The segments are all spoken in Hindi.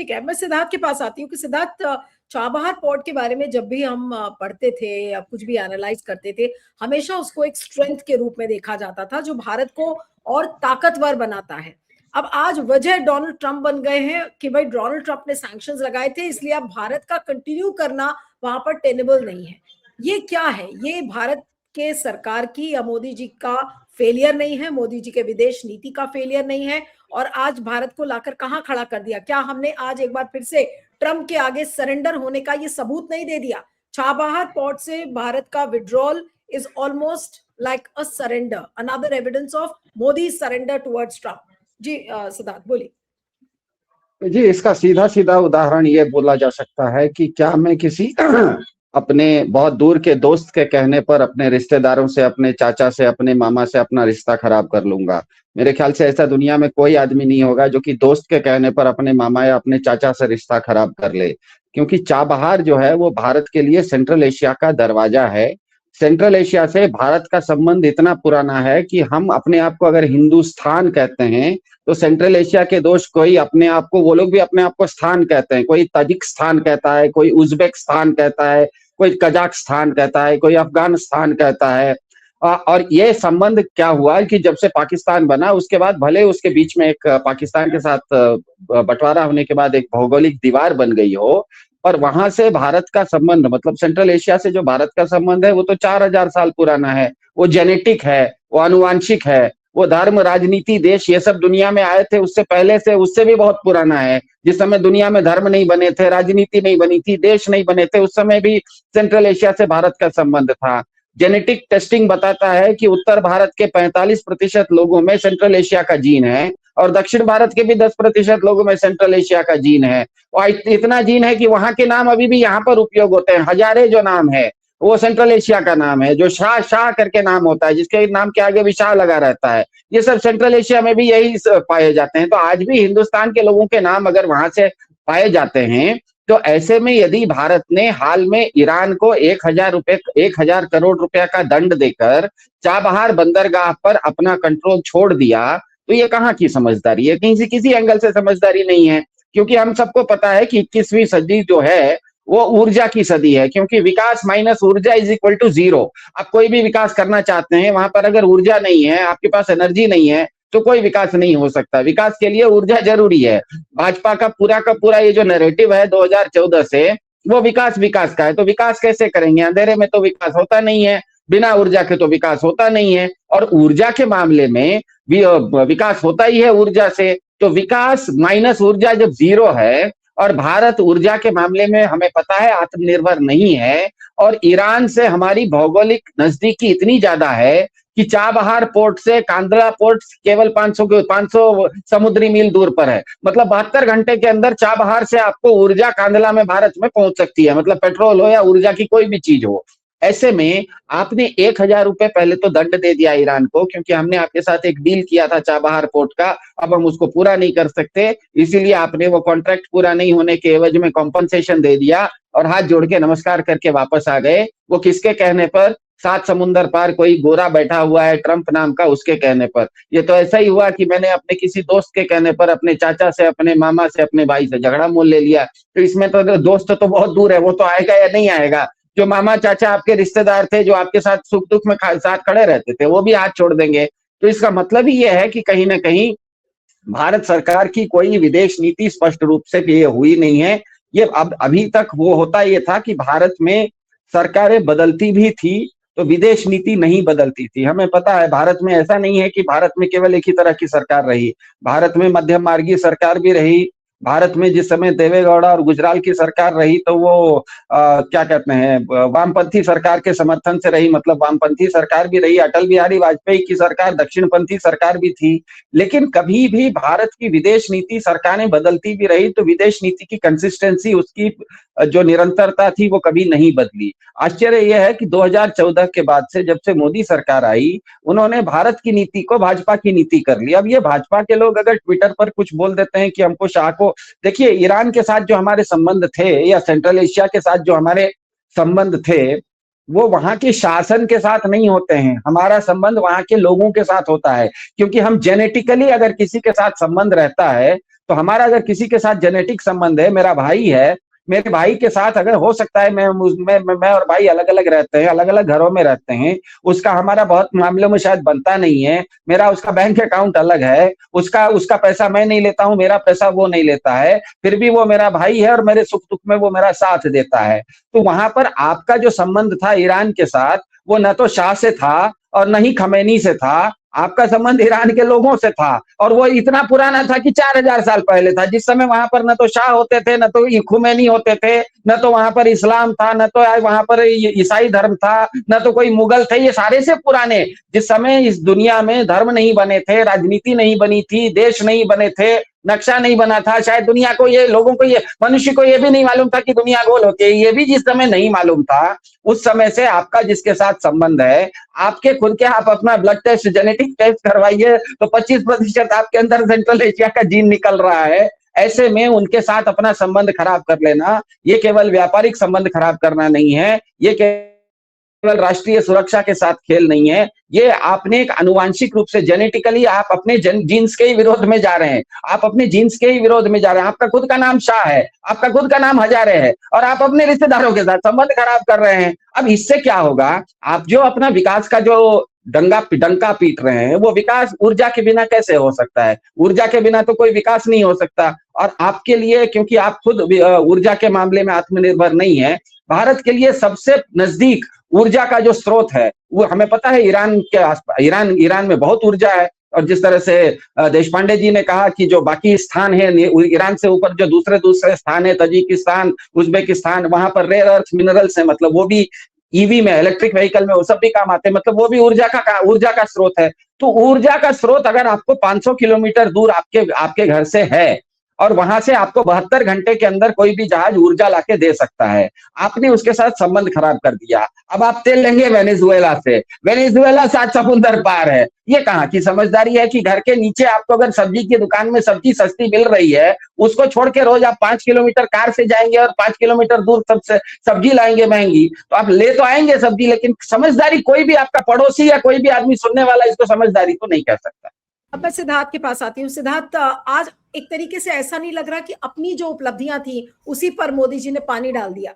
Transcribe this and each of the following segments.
ठीक है, मैं सिद्धार्थ के पास आती हूँ कि सिद्धार्थ, चाबहार पोर्ट के बारे में जब भी हम पढ़ते थे या कुछ भी एनालाइज करते थे, हमेशा उसको एक स्ट्रेंथ के रूप में देखा जाता था जो भारत को और ताकतवर बनाता है। अब आज वजह डोनाल्ड ट्रंप बन गए हैं कि भाई डोनाल्ड ट्रंप ने सैंक्शंस लगाए थे, इसलिए अब भारत का कंटिन्यू करना वहां पर टेनेबल नहीं है। ये क्या है? ये भारत के सरकार की या मोदी जी का फेलियर नहीं है, मोदी जी के विदेश नीति का फेलियर नहीं है, और आज भारत को लाकर कहां खड़ा कर दिया? क्या हमने आज एक बार फिर से ट्रंप के आगे सरेंडर होने का ये सबूत नहीं दे दिया? चाबहार पोर्ट से भारत का withdrawal is almost like a surrender, another evidence of Modi surrender towards Trump. जी सिद्धार्थ बोलिए। जी, इसका सीधा सीधा उदाहरण ये बोला जा सकता है कि क्या मैं किसी अपने बहुत दूर के दोस्त के कहने पर अपने रिश्तेदारों से, अपने चाचा से, अपने मामा से अपना रिश्ता खराब कर लूंगा? मेरे ख्याल से ऐसा दुनिया में कोई आदमी नहीं होगा जो कि दोस्त के कहने पर अपने मामा या अपने चाचा से रिश्ता खराब कर ले। क्योंकि चाबहार जो है वो भारत के लिए सेंट्रल एशिया का दरवाजा है। सेंट्रल एशिया से भारत का संबंध इतना पुराना है कि हम अपने आप को अगर हिंदुस्तान कहते हैं तो सेंट्रल एशिया के दोस्त कोई अपने आप को, वो लोग भी अपने आप को स्थान कहते हैं। कोई ताजिकिस्तान कहता है, कोई उज्बेकिस्तान कहता है, कोई कजाकिस्तान कहता है, कोई अफगानिस्तान कहता है। और ये संबंध क्या हुआ कि जब से पाकिस्तान बना उसके बाद भले उसके बीच में एक पाकिस्तान के साथ बंटवारा होने के बाद एक भौगोलिक दीवार बन गई हो, और वहां से भारत का संबंध, मतलब सेंट्रल एशिया से जो भारत का संबंध है वो तो 4000 साल पुराना है। वो जेनेटिक है, वो आनुवांशिक है, वो धर्म, राजनीति, देश, ये सब दुनिया में आए थे उससे पहले से, उससे भी बहुत पुराना है। जिस समय दुनिया में धर्म नहीं बने थे, राजनीति नहीं बनी थी, देश नहीं बने थे, उस समय भी सेंट्रल एशिया से भारत का संबंध था। जेनेटिक टेस्टिंग बताता है कि उत्तर भारत के 45% लोगों में सेंट्रल एशिया का जीन है और दक्षिण भारत के भी 10% लोगों में सेंट्रल एशिया का जीन है। और इतना जीन है कि वहां के नाम अभी भी यहाँ पर उपयोग होते हैं। हजारे जो नाम है वो सेंट्रल एशिया का नाम है। जो शाह शाह करके नाम होता है, जिसके नाम के आगे भी शाह लगा रहता है, ये सब सेंट्रल एशिया में भी यही पाए जाते हैं। तो आज भी हिंदुस्तान के लोगों के नाम अगर वहां से पाए जाते हैं, तो ऐसे में यदि भारत ने हाल में ईरान को 1000 करोड़ रुपया का दंड देकर चाबहार बंदरगाह पर अपना कंट्रोल छोड़ दिया, तो ये कहाँ की समझदारी है? किसी एंगल से समझदारी नहीं है। क्योंकि हम सबको पता है कि 21वीं सदी जो है वो ऊर्जा की सदी है, क्योंकि विकास माइनस ऊर्जा इज इक्वल टू 0। आप कोई भी विकास करना चाहते हैं, वहां पर अगर ऊर्जा नहीं है, आपके पास एनर्जी नहीं है, तो कोई विकास नहीं हो सकता। विकास के लिए ऊर्जा जरूरी है। भाजपा का पूरा ये जो नैरेटिव है 2014 से, वो विकास विकास का है। तो विकास कैसे करेंगे? अंधेरे में तो विकास होता नहीं है, बिना ऊर्जा के तो विकास होता नहीं है। और ऊर्जा के मामले में विकास होता ही है ऊर्जा से। तो विकास माइनस ऊर्जा जब 0 है, और भारत ऊर्जा के मामले में हमें पता है आत्मनिर्भर नहीं है, और ईरान से हमारी भौगोलिक नजदीकी इतनी ज्यादा है कि चाबहार पोर्ट से कांदला पोर्ट केवल 500 समुद्री मील दूर पर है। मतलब 72 घंटे के अंदर चाबहार से आपको ऊर्जा कांदला में भारत में पहुंच सकती है, मतलब पेट्रोल हो या ऊर्जा की कोई भी चीज हो। ऐसे में आपने 1000 रुपए पहले तो दंड दे दिया ईरान को, क्योंकि हमने आपके साथ एक डील किया था चाबहार पोर्ट का, अब हम उसको पूरा नहीं कर सकते, इसीलिए आपने वो कॉन्ट्रैक्ट पूरा नहीं होने के एवज में कॉम्पनसेशन दे दिया और हाथ जोड़ के नमस्कार करके वापस आ गए। वो किसके कहने पर? 7 समुंदर पार कोई गोरा बैठा हुआ है ट्रंप नाम का, उसके कहने पर। ये तो ऐसा ही हुआ कि मैंने अपने किसी दोस्त के कहने पर अपने चाचा से, अपने मामा से, अपने भाई से झगड़ा मोल ले लिया। तो इसमें तो दोस्त तो बहुत दूर है, वो तो आएगा या नहीं आएगा। जो मामा चाचा आपके रिश्तेदार थे, जो आपके साथ सुख दुख में साथ खड़े रहते थे, वो भी हाथ छोड़ देंगे। तो इसका मतलब ही ये है कि कहीं ना कहीं भारत सरकार की कोई विदेश नीति स्पष्ट रूप से ये हुई नहीं है। ये अब अभी तक वो होता ये था कि भारत में सरकारें बदलती भी थी तो विदेश नीति नहीं बदलती थी। हमें पता है भारत में ऐसा नहीं है कि भारत में केवल एक ही तरह की सरकार रही। भारत में मध्यम मार्गी सरकार भी रही। भारत में जिस समय देवेगौड़ा और गुजराल की सरकार रही तो वो क्या कहते हैं, वामपंथी सरकार के समर्थन से रही, मतलब वामपंथी सरकार भी रही। अटल बिहारी वाजपेयी की सरकार दक्षिणपंथी सरकार भी थी। लेकिन कभी भी भारत की विदेश नीति सरकारें बदलती भी रही तो विदेश नीति की कंसिस्टेंसी, उसकी जो निरंतरता थी, वो कभी नहीं बदली। आश्चर्य यह है कि 2014 के बाद से, जब से मोदी सरकार आई, उन्होंने भारत की नीति को भाजपा की नीति कर लिया। अब ये भाजपा के लोग अगर ट्विटर पर कुछ बोल देते हैं कि हमको शाह को, देखिए ईरान के साथ जो हमारे संबंध थे या सेंट्रल एशिया के साथ जो हमारे संबंध थे, वो वहां के शासन के साथ नहीं होते हैं। हमारा संबंध वहां के लोगों के साथ होता है, क्योंकि हम जेनेटिकली अगर किसी के साथ संबंध रहता है तो हमारा अगर किसी के साथ जेनेटिक संबंध है, मेरा भाई है, मेरे भाई के साथ अगर हो सकता है मैं और भाई अलग अलग रहते हैं, अलग अलग घरों में रहते हैं, उसका हमारा बहुत मामलों में शायद बनता नहीं है, मेरा उसका बैंक अकाउंट अलग है, उसका उसका पैसा मैं नहीं लेता हूं, मेरा पैसा वो नहीं लेता है, फिर भी वो मेरा भाई है और मेरे सुख दुख में वो मेरा साथ देता है। तो वहां पर आपका जो संबंध था ईरान के साथ, वो न तो शाह से था और न ही खमेनी से था, आपका संबंध ईरान के लोगों से था। और वो इतना पुराना था कि 4000 साल पहले था, जिस समय वहां पर न तो शाह होते थे, न तो खुमैनी होते थे, न तो वहां पर इस्लाम था, न तो वहां पर ईसाई धर्म था, न तो कोई मुगल थे, ये सारे से पुराने। जिस समय इस दुनिया में धर्म नहीं बने थे, राजनीति नहीं बनी थी, देश नहीं बने थे, नक्शा नहीं बना था, शायद दुनिया को ये लोगों को ये मनुष्य को ये भी नहीं मालूम था कि दुनिया गोल होती है, ये भी जिस समय नहीं मालूम था, उस समय से आपका जिसके साथ संबंध है, आपके खुद के आप अपना ब्लड टेस्ट जेनेटिक टेस्ट करवाइए तो 25% आपके अंदर सेंट्रल एशिया का जीन निकल रहा है। ऐसे में उनके साथ अपना संबंध खराब कर लेना, ये केवल व्यापारिक संबंध खराब करना नहीं है, ये केवल राष्ट्रीय सुरक्षा के साथ खेल नहीं है, ये आपने एक आनुवांशिक रूप से जेनेटिकली आप अपने जीन्स के ही विरोध में जा रहे हैं, आप अपने जीन्स के ही विरोध में जा रहे हैं। आपका खुद का नाम शाह है, आपका खुद का नाम हजारे है, और आप अपने रिश्तेदारों के साथ संबंध खराब कर रहे हैं। अब इससे क्या होगा, आप जो अपना विकास का जो डंका पीट रहे हैं, वो विकास ऊर्जा के बिना कैसे हो सकता है? ऊर्जा के बिना तो कोई विकास नहीं हो सकता। और आपके लिए, क्योंकि आप खुद ऊर्जा के मामले में आत्मनिर्भर नहीं है, भारत के लिए सबसे नजदीक ऊर्जा का जो स्रोत है वो हमें पता है ईरान के आसपास, ईरान में बहुत ऊर्जा है। और जिस तरह से देश पांडे जी ने कहा कि जो बाकी स्थान है ईरान से ऊपर, जो दूसरे दूसरे स्थान है, तजिकिस्तान, उज्बेकिस्तान, वहां पर रेयर अर्थ मिनरल्स है, मतलब वो भी ईवी में, इलेक्ट्रिक व्हीकल में वो सब भी काम आते हैं, मतलब वो भी ऊर्जा का स्रोत है। तो ऊर्जा का स्रोत अगर आपको 500 किलोमीटर दूर आपके घर से है, और वहां से आपको 72 घंटे के अंदर कोई भी जहाज ऊर्जा लाके दे सकता है, आपने उसके साथ संबंध खराब कर दिया। अब आप तेल लेंगे वेनेजुएला से, वेनेजुएला 7 समुंदर पार है। ये कहाँ की समझदारी है कि घर के नीचे आपको अगर सब्जी की दुकान में सब्जी सस्ती मिल रही है, उसको छोड़ के रोज आप 5 किलोमीटर कार से जाएंगे और 5 किलोमीटर दूर सबसे सब्जी लाएंगे महंगी, तो आप ले तो आएंगे सब्जी, लेकिन समझदारी कोई भी आपका पड़ोसी या कोई भी आदमी सुनने वाला इसको समझदारी तो नहीं कह सकता। अब मैं सिद्धार्थ के पास आती हूँ। सिद्धार्थ, आज एक तरीके से ऐसा नहीं लग रहा कि अपनी जो उपलब्धियां थी उसी पर मोदी जी ने पानी डाल दिया?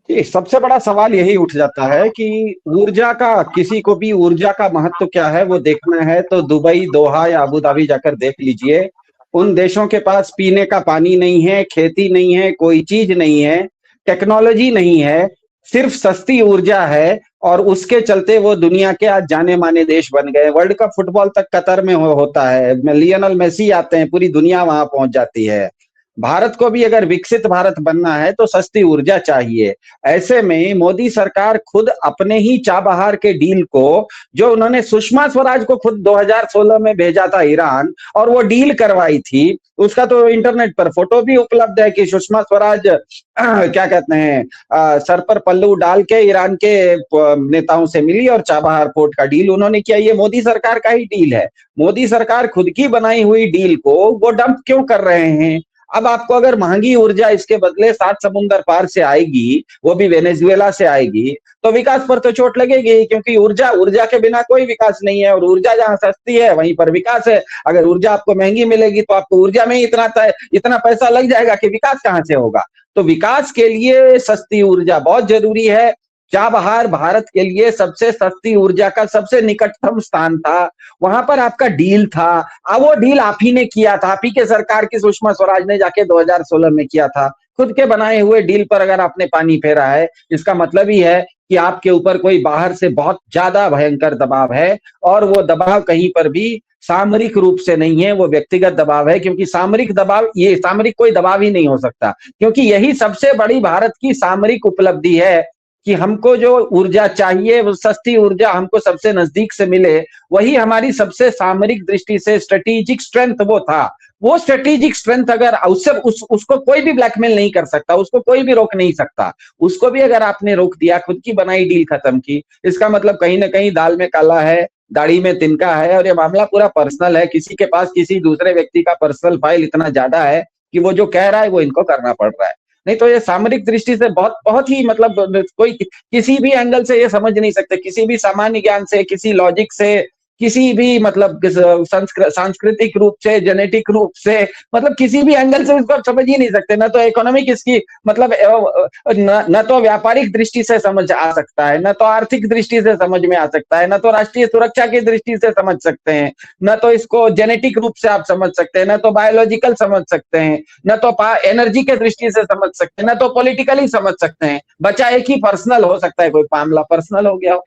जी, सबसे बड़ा सवाल यही उठ जाता है कि ऊर्जा का, किसी को भी ऊर्जा का महत्व क्या है वो देखना है तो दुबई, दोहा या अबू धाबी जाकर देख लीजिए। उन देशों के पास पीने का पानी नहीं है, खेती नहीं है, कोई चीज नहीं है, टेक्नोलॉजी नहीं है, सिर्फ सस्ती ऊर्जा है, और उसके चलते वो दुनिया के आज जाने माने देश बन गए। वर्ल्ड कप फुटबॉल तक कतर में होता है, लियोनेल मेसी आते हैं, पूरी दुनिया वहां पहुंच जाती है। भारत को भी अगर विकसित भारत बनना है तो सस्ती ऊर्जा चाहिए। ऐसे में मोदी सरकार खुद अपने ही चाबहार के डील को, जो उन्होंने सुषमा स्वराज को खुद 2016 में भेजा था ईरान, और वो डील करवाई थी, उसका तो इंटरनेट पर फोटो भी उपलब्ध है कि सुषमा स्वराज क्या कहते हैं, सर पर पल्लू डाल के ईरान के नेताओं से मिली और चाबहार पोर्ट का डील उन्होंने किया। ये मोदी सरकार का ही डील है। मोदी सरकार खुद की बनाई हुई डील को वो डंप क्यों कर रहे हैं? अब आपको अगर महंगी ऊर्जा इसके बदले 7 समुंदर पार से आएगी, वो भी वेनेजुएला से आएगी, तो विकास पर तो चोट लगेगी, क्योंकि ऊर्जा के बिना कोई विकास नहीं है, और ऊर्जा जहां सस्ती है वहीं पर विकास है। अगर ऊर्जा आपको महंगी मिलेगी तो आपको ऊर्जा में ही इतना पैसा लग जाएगा कि विकास कहां से होगा। तो विकास के लिए सस्ती ऊर्जा बहुत जरूरी है। चाबहार भारत के लिए सबसे सस्ती ऊर्जा का सबसे निकटतम स्थान था, वहां पर आपका डील था। अब वो डील आप ही ने किया था, आप ही के सरकार की सुषमा स्वराज ने जाके 2016 में किया था। खुद के बनाए हुए डील पर अगर आपने पानी फेरा है, इसका मतलब ही है कि आपके ऊपर कोई बाहर से बहुत ज्यादा भयंकर दबाव है, और वो दबाव कहीं पर भी सामरिक रूप से नहीं है, वो व्यक्तिगत दबाव है। क्योंकि सामरिक कोई दबाव ही नहीं हो सकता, क्योंकि यही सबसे बड़ी भारत की सामरिक उपलब्धि है कि हमको जो ऊर्जा चाहिए, वो सस्ती ऊर्जा हमको सबसे नजदीक से मिले। वही हमारी सबसे सामरिक दृष्टि से स्ट्रेटेजिक स्ट्रेंथ वो था। वो स्ट्रेटेजिक स्ट्रेंथ अगर उसको कोई भी ब्लैकमेल नहीं कर सकता, उसको कोई भी रोक नहीं सकता। उसको भी अगर आपने रोक दिया, खुद की बनाई डील खत्म की, इसका मतलब कहीं ना कहीं दाल में काला है, दाढ़ी में तिनका है, और ये मामला पूरा पर्सनल है। किसी के पास किसी दूसरे व्यक्ति का पर्सनल फाइल इतना ज्यादा है कि वो जो कह रहा है वो इनको करना पड़ रहा है। नहीं तो ये सामरिक दृष्टि से बहुत बहुत ही, मतलब कोई किसी भी एंगल से ये समझ नहीं सकते, किसी भी सामान्य ज्ञान से, किसी लॉजिक से, किसी भी मतलब सांस्कृतिक रूप से, जेनेटिक रूप से, मतलब किसी भी एंगल से इसको आप समझ ही नहीं सकते। ना तो इकोनॉमिक इसकी मतलब न तो व्यापारिक दृष्टि से समझ आ सकता है, न तो आर्थिक दृष्टि से समझ में आ सकता है, न तो राष्ट्रीय सुरक्षा की दृष्टि से समझ सकते हैं, न तो इसको जेनेटिक रूप से आप समझ सकते हैं, न तो बायोलॉजिकल समझ सकते हैं, न तो एनर्जी के दृष्टि से समझ सकते हैं, न तो पॉलिटिकली समझ सकते हैं। बचा एक ही पर्सनल हो सकता है, कोई मामला पर्सनल हो गया हो।